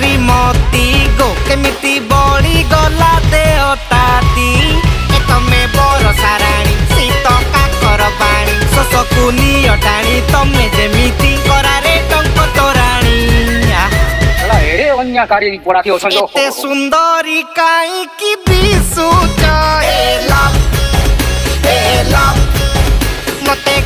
श्रीमती गो केमिति बड़ी गला देवताती ए तमे बरसा राणी शीत काकर पाणी शोषकु निय टाणी तमे जेमिति करारे टंक तोराणी एते सुंदरी काई की दिसुच ए लव मते